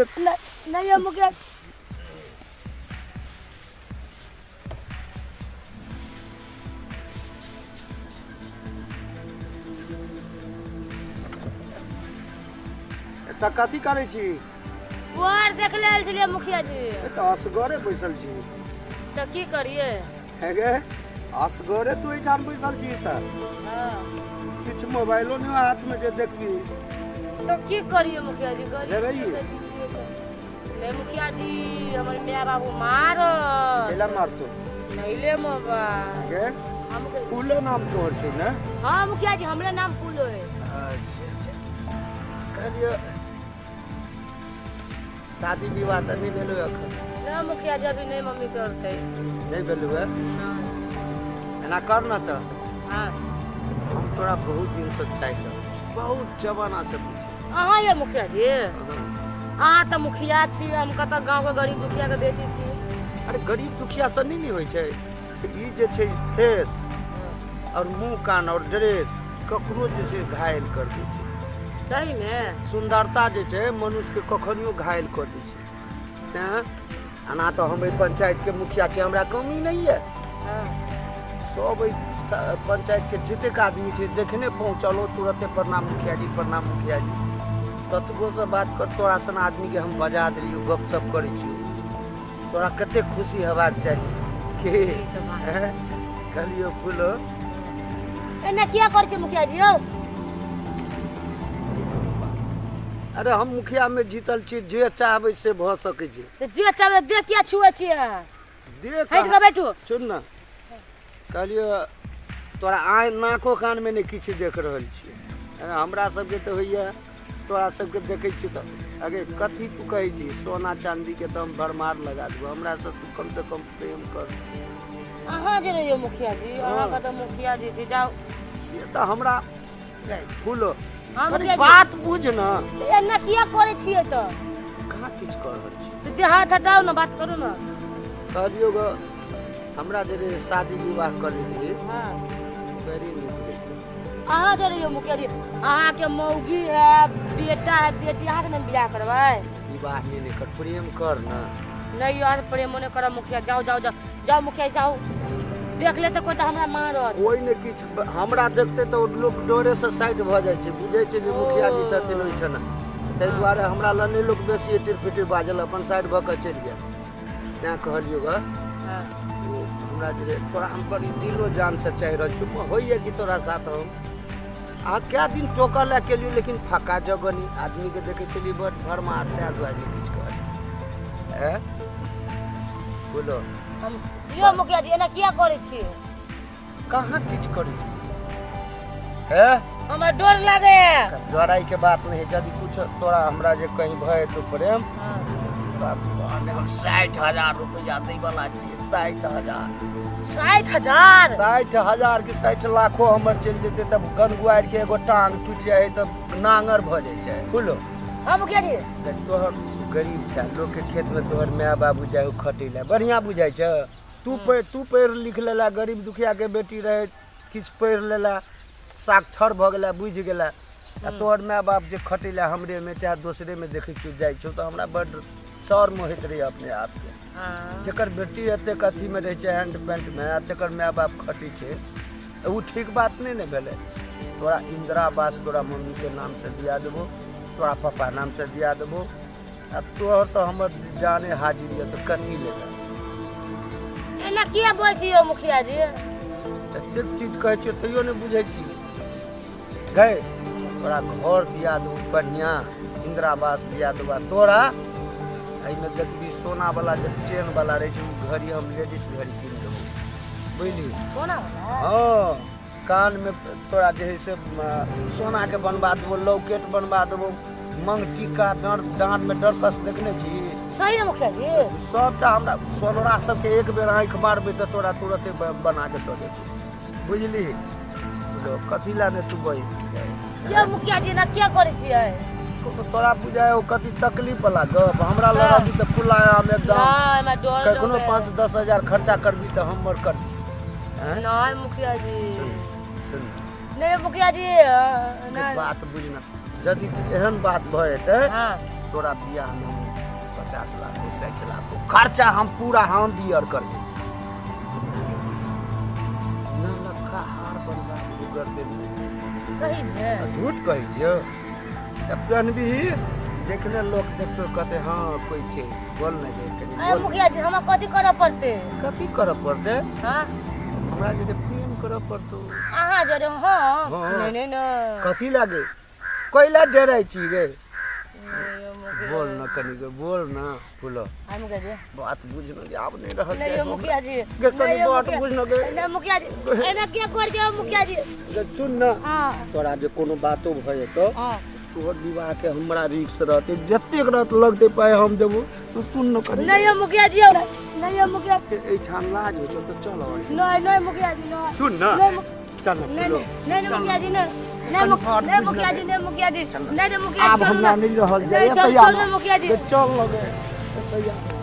नहीं मुखिया त कथी करै छी? वार देख लेल छलिए मुखिया जी। त असगरे बैसल छी। तो की करिए? है गे असगरे तू एठाम बैसल छी त। हां किछ मोबाइलो न हाथ में जे देखबी। तो की करिए मुखिया जी? लेबै ले मुखिया जी हमर मियां बाबू मारो। केला मारतो? नहीं ले मोबाइल। गे हम फूलो नाम तोहर छै न? हां मुखिया जी हमरे नाम फूलो है। अच्छा कहलियो शादी विवाह त नहीं भेलो अखन? ना मुखिया जी अभी नहीं मम्मी करते। नहीं भेलो है? हां एना कर न त। हां हम तोरा बहुत दिन से चाहते बहुत जमाना से पूछे। अहाँ ये मुखिया जी? अहाँ त मुखिया छी, हम कत गांव के गरीब दुखिया के बेटी छी। अरे गरीब दुखिया से नहीं होय छै। ई जे छै फेस और मुंह कान और ड्रेस ककरो जे छै घायल कर दै छै। सही में सुंदरता जे छै मनुष्य के कखनियो घायल कर दै छै। हैं अना तो हम पंचायत के मुखिया छी, हमरा कमी नहीं है। हां सब पंचायत के जतेक आदमी छै जखने पहुंचलो तुरंते प्रणाम मुखिया जी, प्रणाम मुखिया जी। ततबो से बात कर तोरा सन आदमी के हम बजा देलियो, गपशप करै छी। तोरा कते खुशी हेबाक चाहिए के कहलियो फूलो एना किया कर छै मुखिया जी? यौ अरे हम मुखिया में जीतल छी, जे चाहबै से भ सकै छै। तो जे चाहे देख किया छुए छिए? देख हट के बैठो। सुन न कहलियो तोरा आइ नाको कान में नहीं किछ देख रहल छी। हमरा सबके तो होइए तोरा सबके देखै छी त अगे कथी तू कहै छी? सोना चांदी के तो हम भरमार लगा देबो, हमरा सब तू कम से कम प्रेम कर। अहाँ जे रहियो मुखिया जी, अहाँ का तो मुखिया जी छी। जाओ से त हमरा फूलो हां अरे मुखिया जी बात बुझ न। एना किया करे छिए त? कहाँ किछ कर रहल छी? तो दे हाथ हटाओ ना, बात करू ना। कहलियो ग हमरा जे रे शादी विवाह कर रही हां बड़ी नीक रही। अहाँ जे रहियो मुखिया जी, अहाँ के मौगी है, बेटा है, बेटी, अहाँ के ना बियाह करबै? विवाह नहीं कर, प्रेम कर न। नहीं यार प्रेम नहीं करब मुखिया। जाओ जाओ जाओ जाओ मुखिया जाओ। देख ले तो कोई तो हमरा मारत। कोई ने किछ हमरा देखते तो लोग डरे से साइड भ जाय छै, बुझै छै जे मुखिया जी छथिन ओइठना। तै दुआरे हमरा लने लोग बेसी एटिर फिटिर बाजल, अपन साइड भ के चलि गेल। तें कहलियो ग हां हमरा जे तोरा हम बड़ी दिलो जान से चाह रहल छी, होइए कि तोरा साथ हम आ क्या दिन टोका ला के लिए, लेकिन फाका जगनी आदमी के देखे चली बड़ भर मारते आ दुआरी किछ कर ए बोलो। हम यो मुखिया जी एना किया करे छी? कहां किछ करी है? हमरा डर लागे। डराई के बात नहीं, यदि कुछ तोरा हमरा जे कहीं भय तो प्रेम हम 60,000 रुपया दै वाला छी। 60,000 60,000 की 60 लाखो हमर चल जेते तब गनगुआर के एगो टांग टूट जाए तब नांगर भ जाय छै। फूलो हां मुखिया जी तोहर गरीब छै, लोग के खेत में तोहर माय बाबू जाए खटेला बढ़िया बुझाय छै। तू पढ़ लिख लेला, गरीब दुखिया के बेटी रहे किछ पढ़ लेला, साक्षर भ गेला, बुझ गेला। आ तोहर माय बाप जे खटेला हमरे में चाहे दूसरे में देखै छी जाय छौ त हमरा बड़ शर्म होइत रही अपने आप के। जेकर बेटी एते कथी में रहे छै हैंड पैंट में, तेकर माय बाप खटी छै, उ ठीक बात नहीं ने भेले। तोरा इंदिरा आवास तोरा मम्मी के नाम से दिया देबो, तोरा पापा नाम से दिया देबो। आ तोहर तो हमर जाने हाजिर है तो कथी लेगा? एना किया बोल छियो मुखिया जी? एते चीज कहै छै तैयो नहीं बुझै छी। गए तोरा घर दिया देबो बढ़िया, इंदिरा आवास दिया देबो। तोरा एहिमे देखबी सोना वाला जे चेन वाला रहे छै उ घड़ी हम लेडीज घड़ी कीन देबो, बुझली? सोना वाला? हां कान में तोरा जे है से सोना के बनवा देबो, लॉकेट बनवा देबो, मंग टीका, डांड में डरकस देखने छी? सही है मुखिया जी। सबटा हमरा सोनरा सब के एक बेर आंख मारबे त तोरा तुरंते बना के दे देबो, बुझली? लो कथी ला ने तू बई ये मुखिया जी ना क्या करे छिए? तोरा बुझाए ओ कथी तकलीफ वाला गप हमरा लगाबी त खुलायाम एकदम। हां मैं डर कोनो 5-10 हजार खर्चा करबी त हमर कर। नहीं मुखिया जी नहीं मुखिया जी ना बात बुझना, यदि एहन बात भए त हां तोरा बियाह नहीं 50 लाख हो 60 लाख हो खर्चा हम पूरा हम बियर करबे ना लखा हार बनवा कर दे सही में झूठ कही छियो तब पहनबी देखने लोग देखतो कहते हाँ कोई छै बोल नहीं दे कनी अरे मुखिया जी हमरा कथी करऽ पड़ते कथी करऽ पड़ते हां हमरा जे प्रेम करऽ पड़तो अहाँ जरे हां हाँ। नहीं नहीं कथी लागे कोइला डराई छी गे बोल ना कनी गे बोल ना फूलो हम कह दे बात बुझ न आब नहीं रहल नहीं ये मुखिया जी गे कनी बात बुझ न गे नहीं मुखिया जी एना क्या कर जाओ मुखिया जी गे सुन ना हां तोरा जे कोनो बातो भए तो हां तोहर विवाह के हमरा रिक्स रहते जतेक रात लगते पाए हम देबो तू सुन न कनी नहीं ये मुखिया जी नहीं ये मुखिया ए ठान लाज हो छ तो चल और नहीं नहीं मुखिया जी नहीं सुन ना चल ना नहीं फूलो नहीं मुखिया जी नहीं मुखिया जी नहीं मुखिया जी नहीं मुखिया अब जी हमरा नहीं रहल जाए चल मुखिया जी चल लगे तैयार